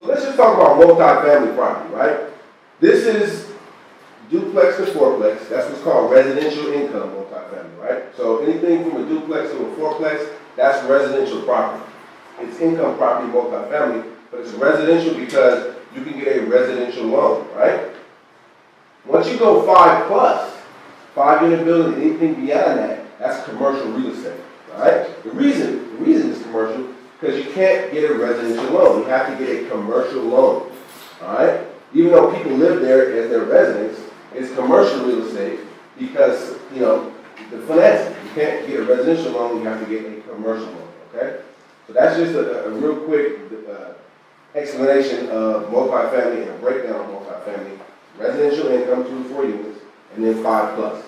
let's just talk about multifamily property, right? This is duplex to fourplex. That's what's called residential income multifamily, right? So anything from a duplex to a fourplex, that's residential property. It's income property multifamily, but it's residential because you can get a residential loan, right? Once you go 5+, 5-unit building, anything beyond that, that's commercial real estate, right? The reason it's commercial, because you can't get a residential loan. You have to get a commercial loan, all right? Even though people live there as their residents, it's commercial real estate because, you know, the financing. You can't get a residential loan, you have to get a commercial loan, okay? So that's just a real quick explanation of multifamily and a breakdown of multifamily. Residential income, 2 to 4 units, and then 5+,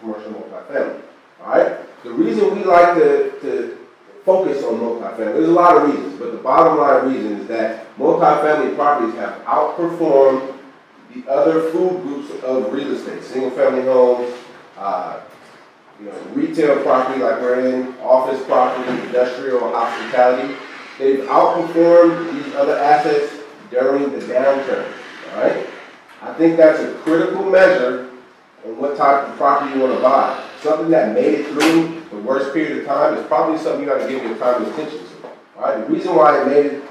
commercial multifamily, all right? The reason we like to focus on multifamily, there's a lot of reasons, but the bottom line reason is that multifamily properties have outperformed the other food groups of real estate, single-family homes, you know, retail property like we're in, office property, industrial, hospitality. They've outperformed these other assets during the downturn, all right? I think that's a critical measure on what type of property you want to buy. Something that made it through the worst period of time is probably something you got to give your time and attention to, all right? The reason why it made it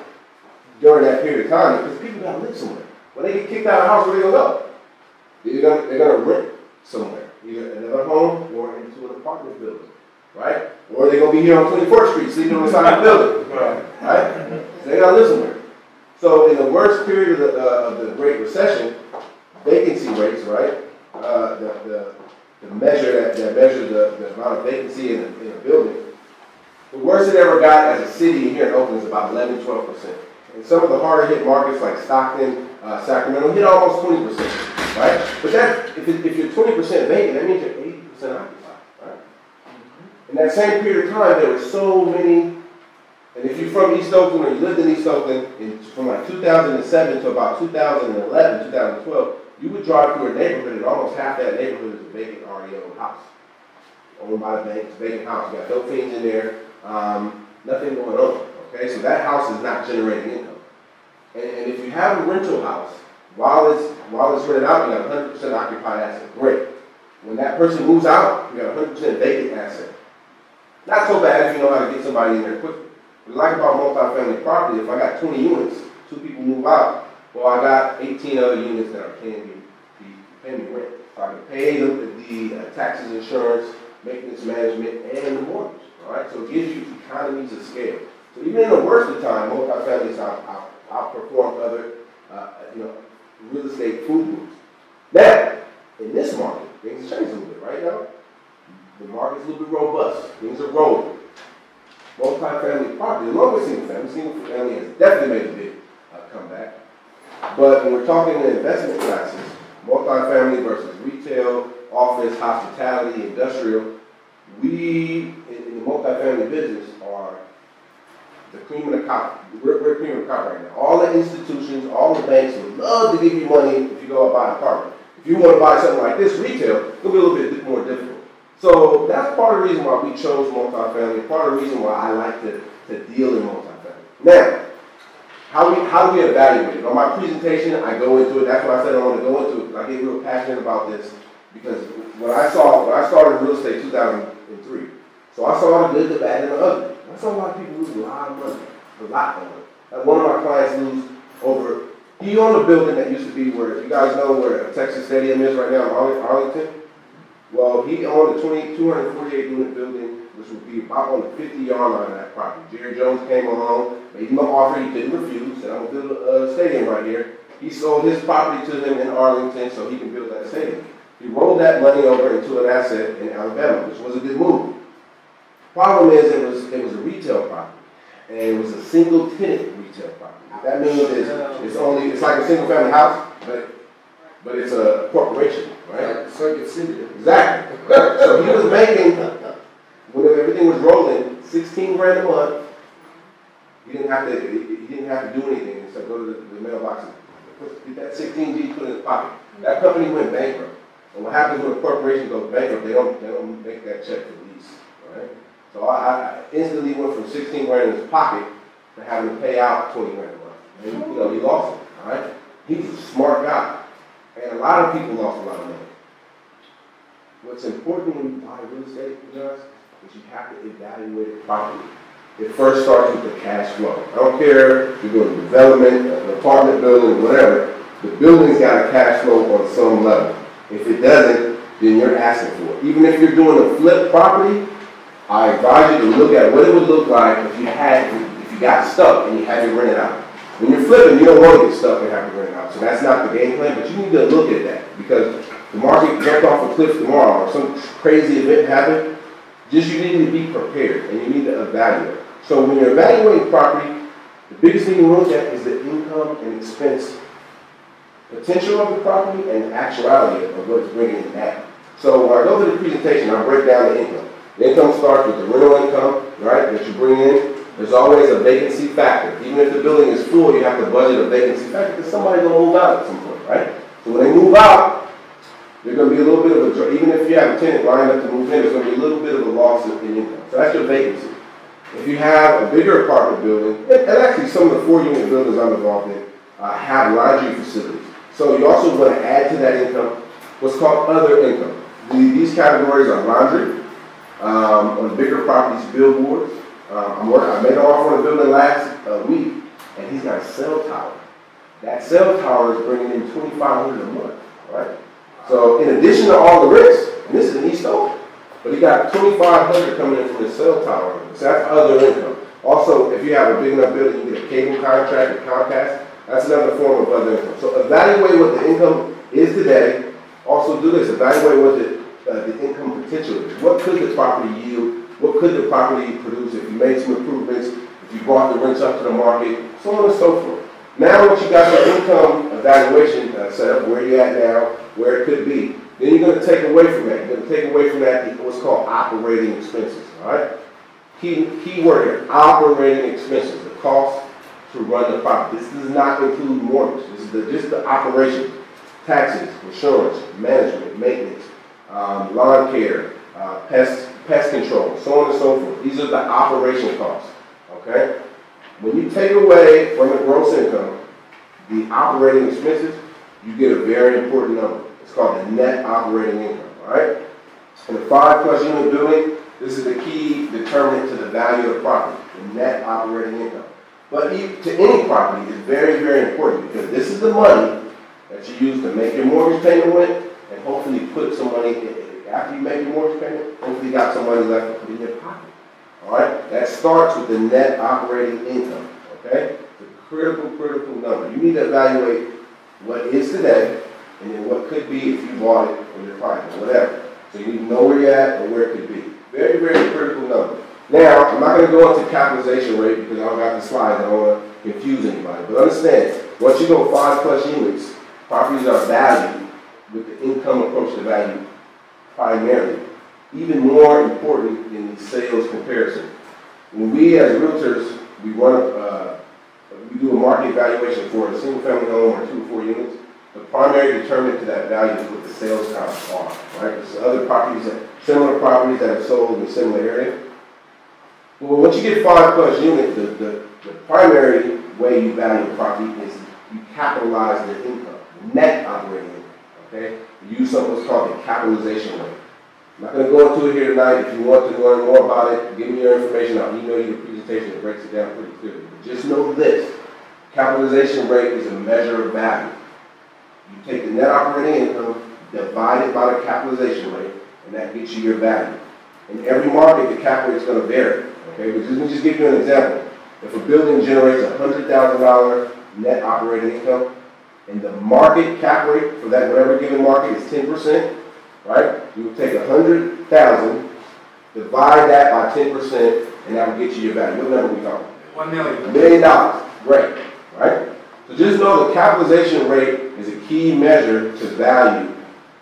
during that period of time is because people got to live somewhere. When they get kicked out of the house, where they going to go? They're going to rent somewhere, either another home or into an apartment building, right? Or they're going to be here on 24th Street, sleeping on the side of the building, right? So they got to live somewhere. So in the worst period of the Great Recession, vacancy rates, right? The measure that measures the amount of vacancy in a building, the worst it ever got as a city here in Oakland is about 11–12%. And some of the harder hit markets like Stockton, Sacramento hit almost 20%, right? But that, if you're 20% vacant, that means you're 80% occupied, right? In that same period of time, there were so many, and if you're from East Oakland or you lived in East Oakland, from like 2007 to about 2011, 2012, you would drive through a neighborhood and almost half that neighborhood is a vacant REO house. Owned by the bank, it's a vacant house. You got no things in there, nothing going on. Okay, so that house is not generating income. And if you have a rental house, while it's rented out, you got 100% occupied asset. Great. When that person moves out, you got 100% vacant asset. Not so bad if you know how to get somebody in there quickly. What I like about multifamily property, if I got 20 units, 2 people move out, well, I got 18 other units that are paying me rent. So I can pay the taxes, insurance, maintenance management, and the mortgage. All right, so it gives you economies of scale. So even in the worst of time, multifamily outperformed other, real estate food groups. Now, in this market, things change a little bit, right now. The market's a little bit robust. Things are rolling. Multifamily property, along with single family has definitely made a big comeback. But when we're talking in investment classes, multifamily versus retail, office, hospitality, industrial, we in the multifamily business are the cream of the crop. We're cream of the crop right now. All the institutions, all the banks would love to give you money if you go out and buy an apartment. If you want to buy something like this, retail, it'll be a little bit more difficult. So that's part of the reason why we chose multifamily, part of the reason why I like to deal in multifamily. Now, how do we evaluate it? On my presentation, I go into it. That's why I said I want to go into it. I get real passionate about this because when I started real estate in 2003, so I saw the good, the bad, and the ugly. I saw a lot of people lose a lot of money, a lot of money. Like one of my clients lose over, he owned a building that used to be where, you guys know where Texas Stadium is right now in Arlington? Well, he owned a 248 unit building, which would be about on the 50-yard line of that property. Jerry Jones came along, made him an offer he didn't refuse, said, I'm going to build a stadium right here. He sold his property to him in Arlington so he can build that stadium. He rolled that money over into an asset in Alabama, which was a good move. Problem is, it was a retail property, and it was a single tenant retail property. What that means is it's like a single family house, but it's a corporation, right? Like Circuit City. Exactly. So he was making, when everything was rolling, $16 grand a month. He didn't have to do anything except go to the mailbox and get that 16G, put it in his pocket. That company went bankrupt. And what happens when a corporation goes bankrupt? They don't make that check for lease, right? So I instantly went from 16 grand in his pocket to having to pay out 20 grand a month. And, you know, he lost it, all right? He's a smart guy. And a lot of people lost a lot of money. What's important when you buy real estate, is you have to evaluate it properly. It first starts with the cash flow. I don't care if you're doing development, an apartment building, whatever. The building's got a cash flow on some level. If it doesn't, then you're asking for it. Even if you're doing a flip property, I advise you to look at what it would look like if you got stuck and you had to rent it out. When you're flipping, you don't want to get stuck and have to rent it out. So that's not the game plan, but you need to look at that because the market jumped off a cliff tomorrow or some crazy event happened. Just you need to be prepared and you need to evaluate. So when you're evaluating property, the biggest thing you look at is the income and expense potential of the property and the actuality of what it's bringing in now. So when I go through the presentation, I break down the income. The income starts with the rental income, right, that you bring in. There's always a vacancy factor. Even if the building is full, you have to budget a vacancy factor because somebody's going to move out at some point, right? So when they move out, there's going to be a little bit of a, even if you have a tenant lined up to move in, there's going to be a little bit of a loss in income. So that's your vacancy. If you have a bigger apartment building, and actually some of the 4-unit buildings I'm involved in have laundry facilities. So you also want to add to that income what's called other income. These categories are laundry, on bigger properties, billboards. I made an offer on a building last week, and he's got a cell tower. That cell tower is bringing in $2,500 a month, right? So in addition to all the rents, and this is in East Oakland, but he got $2,500 coming in from the cell tower. So that's other income. Also, if you have a big enough building, you get a cable contract with Comcast. That's another form of other income. So evaluate what the income is today. Also do this, evaluate what the income potential is. What could the property yield? What could the property produce if you made some improvements, if you brought the rents up to the market, so on and so forth. Now once you got your income evaluation set up, where you're at now, where it could be, then you're going to take away from that. You're going to take away from that what's called operating expenses, all right? Key word here, operating expenses, the cost to run the property. This does not include mortgage. This is just the operation, taxes, insurance, management, maintenance, lawn care, pest control, so on and so forth. These are the operation costs, okay? When you take away from the gross income the operating expenses, you get a very important number. It's called the net operating income, all right? In a 5+ unit building, this is the key determinant to the value of the property, the net operating income. But to any property, it's very, very important because this is the money that you use to make your mortgage payment with and hopefully put some money in. After you make your mortgage payment, hopefully you got some money left to put in your pocket. All right? That starts with the net operating income, okay? It's a critical number. You need to evaluate what is today and then what could be if you bought it or your client or whatever. So you need to know where you're at and where it could be. Very, very critical number. Now, I'm not going to go into capitalization rate because I don't got the slides. I don't want to confuse anybody. But understand, once you go 5+ units, properties are valued with the income approach to value primarily. Even more important in the sales comparison. When we as realtors, we do a market evaluation for a single family home or 2 or 4 units, the primary determinant to that value is what the sales comps are, right? It's other properties, similar properties that have sold in a similar area. Well, once you get 5+ units, the primary way you value a property is you capitalize the income, the net operating income, okay? You use something that's called the capitalization rate. I'm not going to go into it here tonight. If you want to learn more about it, give me your information. I'll email you the presentation that breaks it down pretty clearly. But just know this, capitalization rate is a measure of value. You take the net operating income, divide it by the capitalization rate, and that gets you your value. In every market, the cap rate is going to vary. Okay, but let me just give you an example. If a building generates $100,000 net operating income, and the market cap rate for that whatever given market is 10%, right? You would take 100,000, divide that by 10%, and that will get you your value. What number are we talking? $1 million. $1 million. Great, right? So just know the capitalization rate is a key measure to value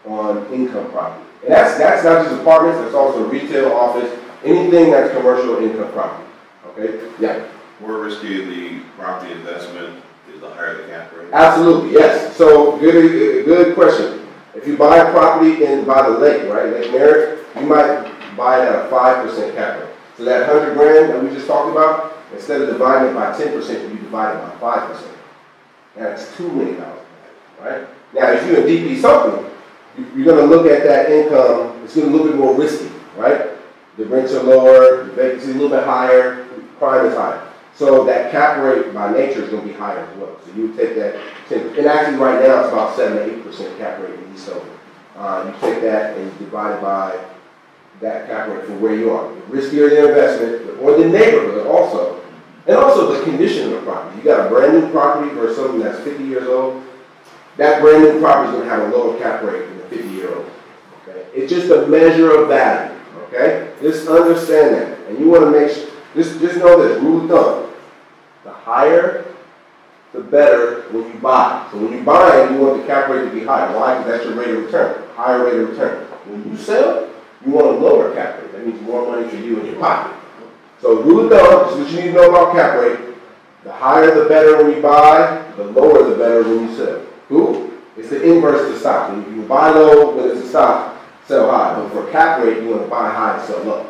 on income property. And that's not just apartments, that's also retail, office, anything that's commercial income property. Okay? Yeah. More risky the property investment is the higher the cap rate. Absolutely, yes. So good question. If you buy a property by the lake, right, Lake Merritt, you might buy it at a 5% cap rate. So that $100,000 that we just talked about, instead of dividing it by 10%, you divide it by 5%. That's too many houses, right? Now, if you're in DP something, you're going to look at that income, it's going to look a little bit more risky, right? The rents are lower, the vacancy is a little bit higher, crime is higher. So that cap rate by nature is going to be higher as well. So you would take that, and actually right now it's about 7 to 8% cap rate in East Oakland. You take that and you divide it by that cap rate for where you are. The riskier the investment, or the neighborhood also, and also the condition of the property. You got a brand new property versus something that's 50 years old, that brand new property is going to have a lower cap rate than a 50-year-old. Okay? It's just a measure of value. Okay? Just understand that. And you want to make sure, just know this, rule of thumb. The higher, the better when you buy. So when you buy, you want the cap rate to be higher. Why? Because that's your rate of return, higher rate of return. When you sell, you want a lower cap rate. That means more money for you in your pocket. So rule of thumb, this is what you need to know about cap rate. The higher the better when you buy, the lower the better when you sell. Cool? It's the inverse to stock. When you buy low, when it's a stock, sell high. But for cap rate, you want to buy high and sell low.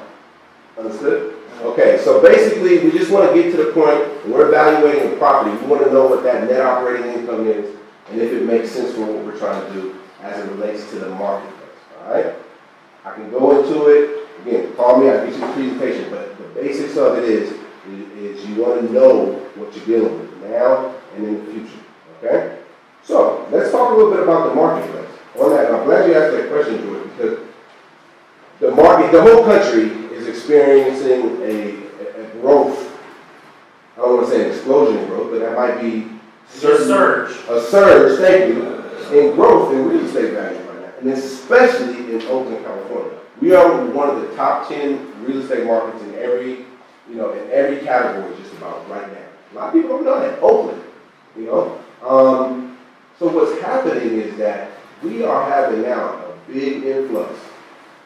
Understood? Okay, so basically, we just want to get to the point when we're evaluating a property. We want to know what that net operating income is and if it makes sense for what we're trying to do as it relates to the marketplace. All right? I can go into it. Again, call me. I'll get you the presentation. But the basics of it is you want to know what you're dealing with now and in the future. Okay? So, let's talk a little bit about the marketplace. On that, I'm glad you asked that question, George, because the market, the whole country is experiencing a growth. I don't want to say an explosion in growth, but that might be a surge, thank you, in growth in real estate value right now, and especially in Oakland, California. We are one of the top 10 real estate markets in every category just about right now. A lot of people don't know that. Oakland, So what's happening is that we are having now a big influx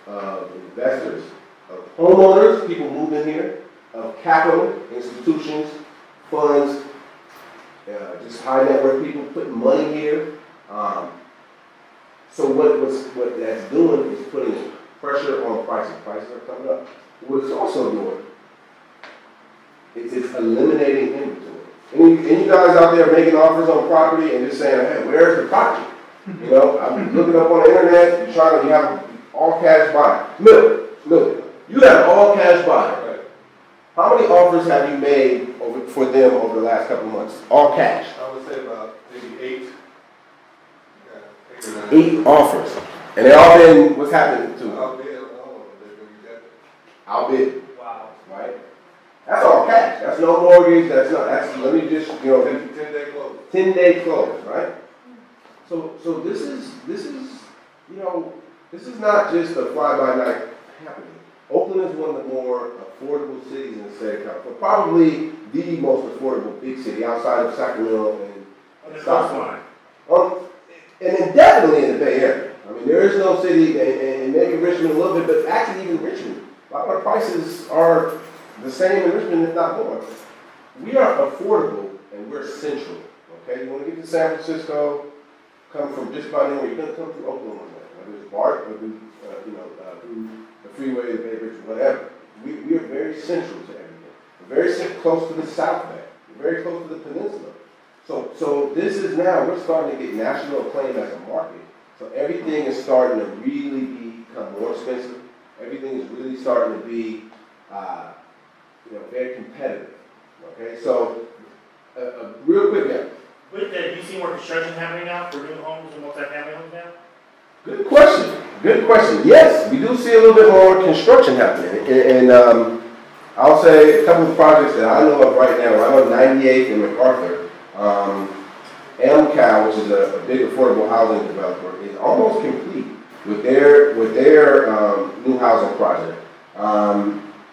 of investors, of homeowners, people moving here, of capital, institutions, funds, just high net worth people putting money here. So what that's doing is putting pressure on prices. Prices are coming up. What it's also doing is it's eliminating inventory. Any guys out there making offers on property and just saying, hey, where's the property? I'm looking up on the internet, you have all cash buy. Look, you have all cash buy. Right? How many offers have you made for them over the last couple of months? All cash. I would say about maybe 8. Yeah, 8 offers. And they all been, what's happening to them? Outbid. Wow. Right? That's all cash. That's no mortgage. Let me just, 10-day close. 10-day close, right? So this is not just a fly-by-night happening. Oakland is one of the more affordable cities in the state of California. Probably the most affordable big city outside of Sacramento and Stockton. And then definitely in the Bay Area. I mean, there is no city, and maybe Richmond a little bit, but actually even Richmond. A lot of our prices are the same in Richmond, if not more. We are affordable, and we're central. Okay, you want to get to San Francisco, come from just about anywhere. You're going to come through Oakland one day, whether it's BART or through the freeway, the Bay Bridge, whatever. We are very central to everything. We're very close to the South Bay. We're very close to the peninsula. So this is now, we're starting to get national acclaim as a market. So everything is starting to really become more expensive. Everything is really starting to be, very competitive. Okay, so real quick now. With that, do you see more construction happening now for new homes and multifamily homes now? Good question. Yes, we do see a little bit more construction happening. And I'll say a couple of projects that I know of right now. Right on 98th and MacArthur. MCAL, which is a big affordable housing developer, is almost complete with their new housing project.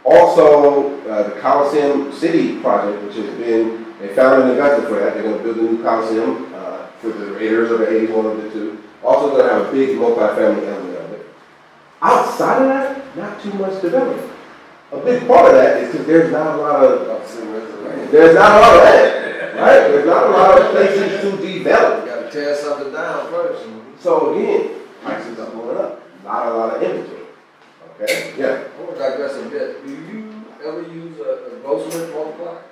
Also, the Coliseum City project, which has been, they found an investor for that. They're going to build a new Coliseum for the Raiders or the 80s, one of the two. Also going to have a big multifamily element of it. Outside of that, not too much development. A big part of that is because there's not a lot of land. There's not a lot of land, right? There's not a lot of places to develop. You got to tear something down first. So again, prices are going up. Not a lot of inventory. Okay? Yeah. I want to digress a bit. Do you ever use a ghost rent multiplier?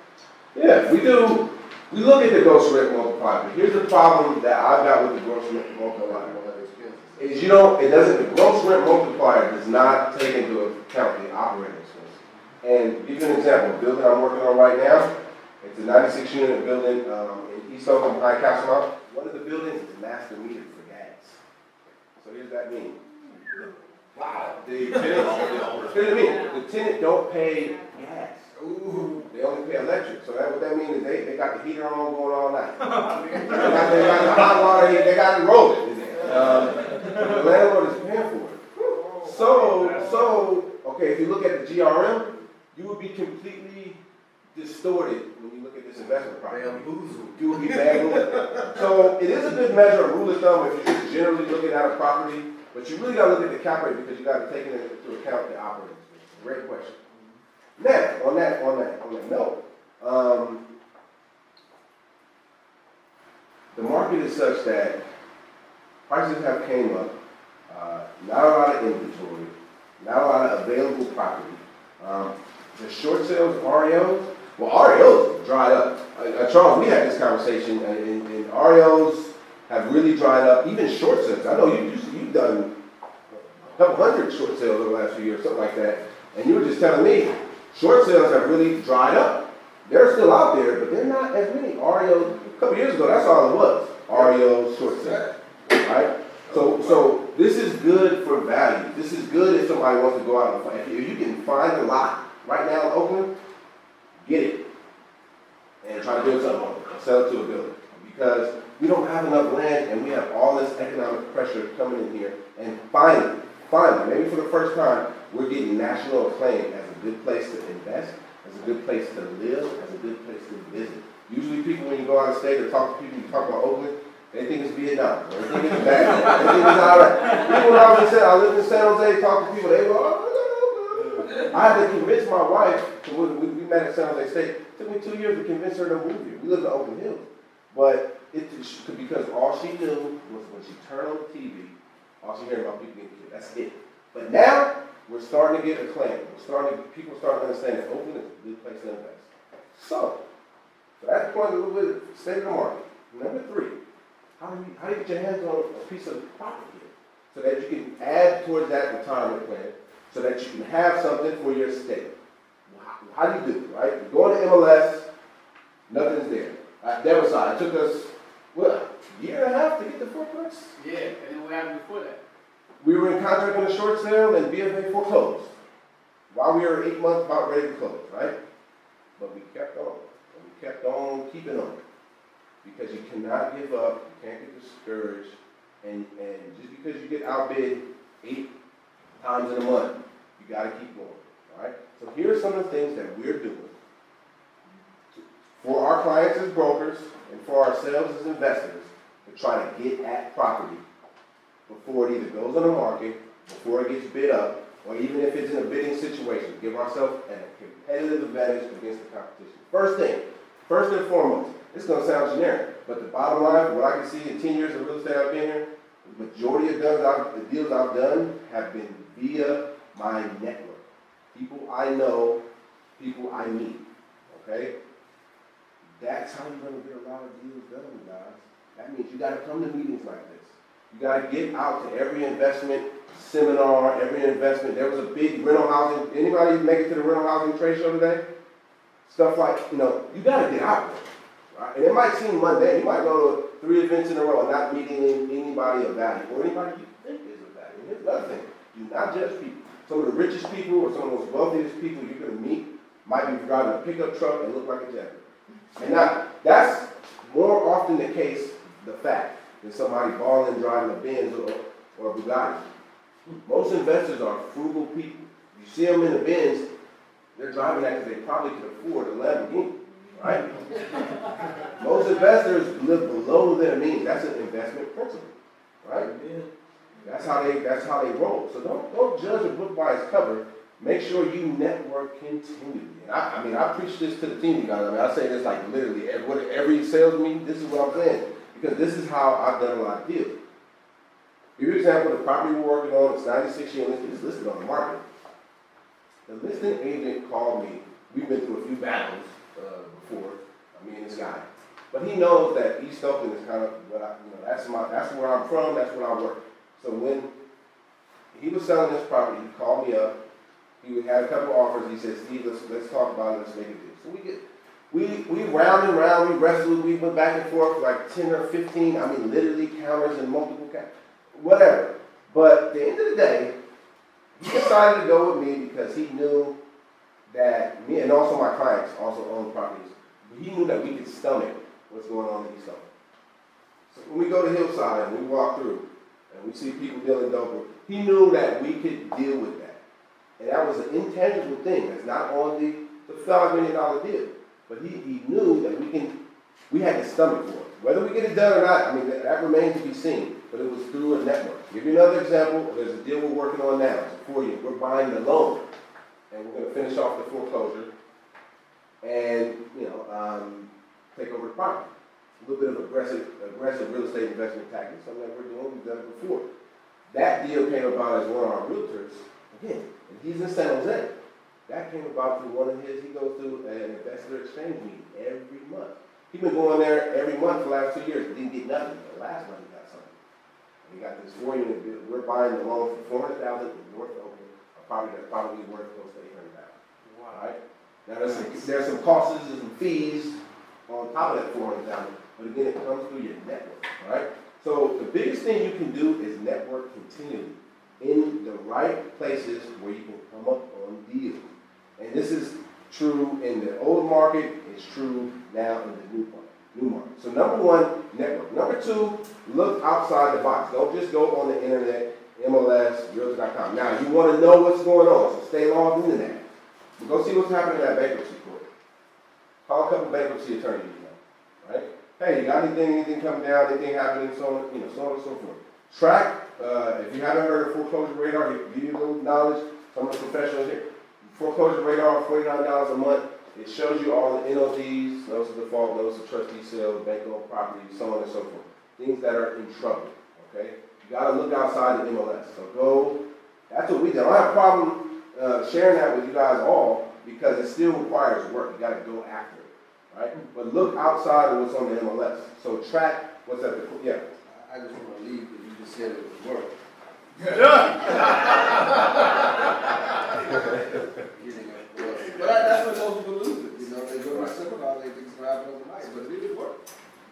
Yeah, we do. We look at the ghost rent multiplier. multiplier. But here's the problem that I've got with the gross rent multiplier. Is you don't, it doesn't, the gross rent multiplier does not take into account the operating expense. And to give you an example, the building I'm working on right now, it's a 96 unit building in East Oakland, High Castle Mountain. One of the buildings is master metered for gas. So here's that mean. Wow. The tenant don't pay gas. Ooh. They only pay electric. So what that means is they got the heater on going all night. they got the hot water heater, they got it rolling in there. The landlord is paying for it. So, okay, if you look at the GRM, you would be completely distorted when you look at this investment property. You would be bamboozled. So it is a good measure, a rule of thumb, if you're just generally looking at a property, but you really got to look at the cap rate because you got to take into account the operating expenses. Great question. Now, on that note, the market is such that prices have came up, not a lot of inventory, not a lot of available property. The short sales of REOs, well, REOs dried up. Charles, we had this conversation, and REOs have really dried up. Even short sales. I know you've done a couple hundred short sales over the last few years, something like that. And you were just telling me, short sales have really dried up. They're still out there, but they're not as many. REOs, a couple years ago, that's all it was. REOs, short sales, right? So this is good for value. This is good if somebody wants to go out and find. If you can find a lot right now in Oakland, get it and try to build something, sell it to a builder. Because we don't have enough land and we have all this economic pressure coming in here. And finally, maybe for the first time, we're getting national acclaim as a good place to invest, as a good place to live, as a good place to visit. Usually people, when you go out of state or talk to people, you talk about Oakland, they think it's Vietnam, or they think it's bad, they think it's all right. Even when I lived in San Jose, talked to people, they go, oh, I had to convince my wife, we met at San Jose State, it took me 2 years to convince her to move here. We lived in Oakland Hills. But because all she knew was when she turned on the TV, all she heard about people getting killed. That's it. But now, we're starting to get acclaim. People are starting to understand that Oakland is a good place to invest. So that's point a little bit of state of the market. Number 3, how do you get your hands on a piece of property here so that you can add towards that retirement plan, so that you can have something for your estate? How do you do it, right? You go into MLS, nothing's there. Devonside, it took us, a year and a half to get the fourplex? Yeah, and then what happened before that? We were in contract on a short sale and BFA foreclosed while we were 8 months about ready to close, right? But we kept on, and we kept on keeping on. Because you cannot give up, you can't get discouraged, and just because you get outbid 8 times in a month, you got to keep going, all right? So here are some of the things that we're doing for our clients as brokers and for ourselves as investors to try to get at property before it either goes on the market, before it gets bid up, or even if it's in a bidding situation. Give ourselves a competitive advantage against the competition. First and foremost, it's going to sound generic, but the bottom line, what I can see in 10 years of real estate I've been here, the majority of the deals I've done have been via my network. People I know, people I meet, okay? That's how you're going to get a lot of deals done, guys. That means you got to come to meetings like this. You got to get out to every investment seminar, every investment. There was a big rental housing. Anybody make it to the rental housing trade show today? Stuff like, you got to get out there. Right? And it might seem mundane. You might go to 3 events in a row and not meeting anybody of value or anybody you think is of value. And here's another thing. Do not judge people. Some of the richest people or some of the most wealthiest people you're going to meet might be driving a pickup truck and look like a jacket. And now, that's more often the case, the fact, than somebody balling driving a Benz or a Bugatti. Most investors are frugal people. You see them in the Benz, they're driving that because they probably can afford a Lamborghini, right? Most investors live below their means. That's an investment principle, right? Yeah. That's how they roll. So don't judge a book by its cover. Make sure you network continually. And I preach this to the team, you guys. I say this like literally every sales meeting. This is what I'm saying, because this is how I've done a lot of deals. Give you an example, the property we're working on, it's 96 units, it's listed on the market. The listing agent called me. We've been through a few battles before, me and this guy. But he knows that East Oakland is kind of what that's where I'm from, that's where I work. So when he was selling this property, he called me up. He had a couple offers. He said, Steve, let's talk about it, let's make a deal. So we round and round, we wrestled, we went back and forth like 10 or 15, I mean literally counters and multiple counters, whatever. But at the end of the day, he decided to go with me because he knew that me and also my clients also own properties. He knew that we could stomach what's going on in East Oakland. So when we go to Hillside and we walk through and we see people dealing dope, he knew that we could deal with that. And that was an intangible thing. That's not on the $5 million deal. But he knew that we had the stomach for it. Whether we get it done or not, I mean, that remains to be seen. But it was through a network. Give you another example. There's a deal we're working on now. It's a 4-year. We're buying the loan. And we're going to finish off the foreclosure and, take over the property. A little bit of aggressive real estate investment tactics, something that we're doing. We've done it before. That deal came about as one of our realtors, again, and he's in San Jose. That came about through one of his, he goes through an investor exchange meeting every month. He's been going there every month for the last 2 years, didn't get nothing. The last month he got something. And he got this 4-unit deal. We're buying the loan for $400,000 in North Oakland, a property that's probably worth close to $800,000. Wow. All right? Now there's some costs and some fees on top of that $400,000, but again, it comes through your network. All right? So the biggest thing you can do is network continually in the right places where you can come up on deals. And this is true in the old market, it's true now in the new market. So number one, network. Number two, look outside the box. Don't just go on the internet, MLS, realtor.com. Now, you want to know what's going on, so stay logged into that. But go see what's happening in that bankruptcy court. Call a couple bankruptcy attorneys you know, right? Hey, you got anything coming down, anything happening, so on and so forth. Track, if you haven't heard of foreclosure radar, give you a little knowledge, some of the professionals here. Foreclosure radar, $49 a month. It shows you all the NODs, notice of default, notice of trustee sale, bank-owned property, so on and so forth. Things that are in trouble, okay? You got to look outside the MLS. So go, that's what we did. I don't have a problem sharing that with you guys all because it still requires work. You got to go after it, right? But look outside of what's on the MLS. So track what's at the, yeah. I just want to leave because you just said it was work. But that's what most people lose it. You know, they go to seminar, they think it's going to happen overnight, but it is work.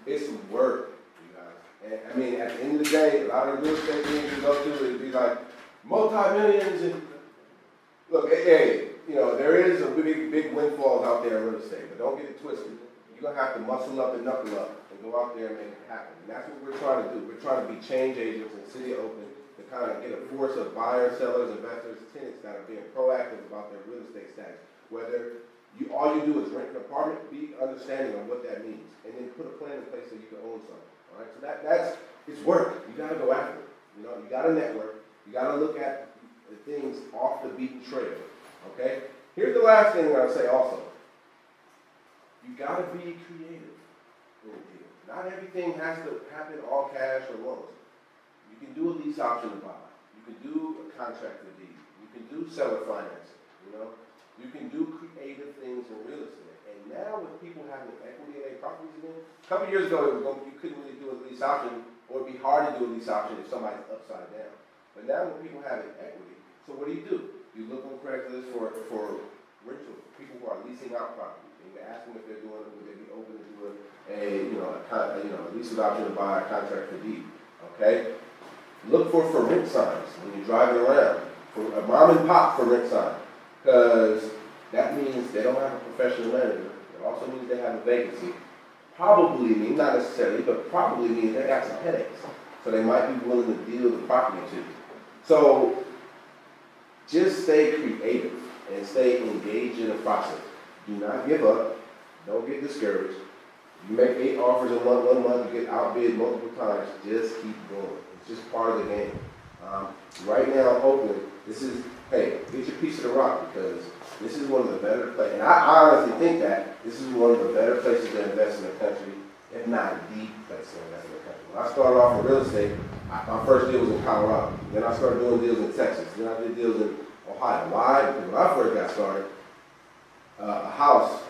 It's work, you guys. And I mean, at the end of the day, a lot of real estate things you go to, it'd be like multi-millions. And look, hey, there is a big windfalls out there in real estate, but don't get it twisted. You're going to have to muscle up and knuckle up and go out there and make it happen. And that's what we're trying to do. We're trying to be change agents in the city of Oakland to kind of get a force of buyers, sellers, investors, tenants that are being proactive about their real estate status. Whether all you do is rent an apartment, be understanding of what that means, and then put a plan in place so you can own something. All right, so it's work. You got to go after it. You got to network. You got to look at the things off the beaten trail. Okay. Here's the last thing I'm going to say. Also, you got to be creative in a deal. Not everything has to happen all cash or loans. You can do a lease option to buy. You can do a contract to deed. You can do seller financing. You can do creative things in real estate. And now with people having equity in their properties again, a couple years ago you couldn't really do a lease option, or it'd be hard to do a lease option if somebody's upside down. But now when people have equity, so what do? You look on Craigslist for rentals, people who are leasing out properties. And you ask them if they're doing it, would they be open to doing a lease option to buy a contract for deed. Okay? Look for rent signs when you're driving around. For a mom and pop for rent sign. Because that means they don't have a professional manager. It also means they have a vacancy. Probably means, not necessarily, but probably means they got some headaches. So they might be willing to deal the property to you. So just stay creative and stay engaged in the process. Do not give up. Don't get discouraged. You make 8 offers in one month, you get outbid multiple times. Just keep going. It's just part of the game. Right now in Oakland, hey, get your piece of the rock because this is one of the better places. And I honestly think that this is one of the better places to invest in the country, if not the place to invest in the country. When I started off in real estate, my first deal was in Colorado. Then I started doing deals in Texas. Then I did deals in Ohio. Why? Because when I first got started, a house,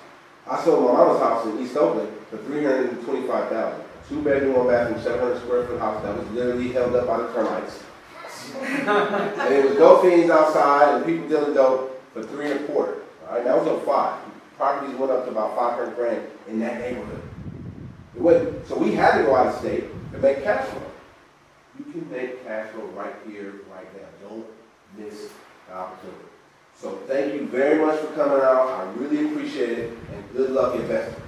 I sold my mama's house in East Oakland for $325,000. 2-bedroom, 1-bathroom, 700 square foot house that was literally held up by the termites. And it was dope fiends outside and people dealing dope for $3 and a quarter. All right, that was on 5. Properties went up to about $500,000 in that neighborhood. It went, so we had to go out of state to make cash flow. You can make cash flow right here, right now. Don't miss the opportunity. So thank you very much for coming out. I really appreciate it, and good luck investing.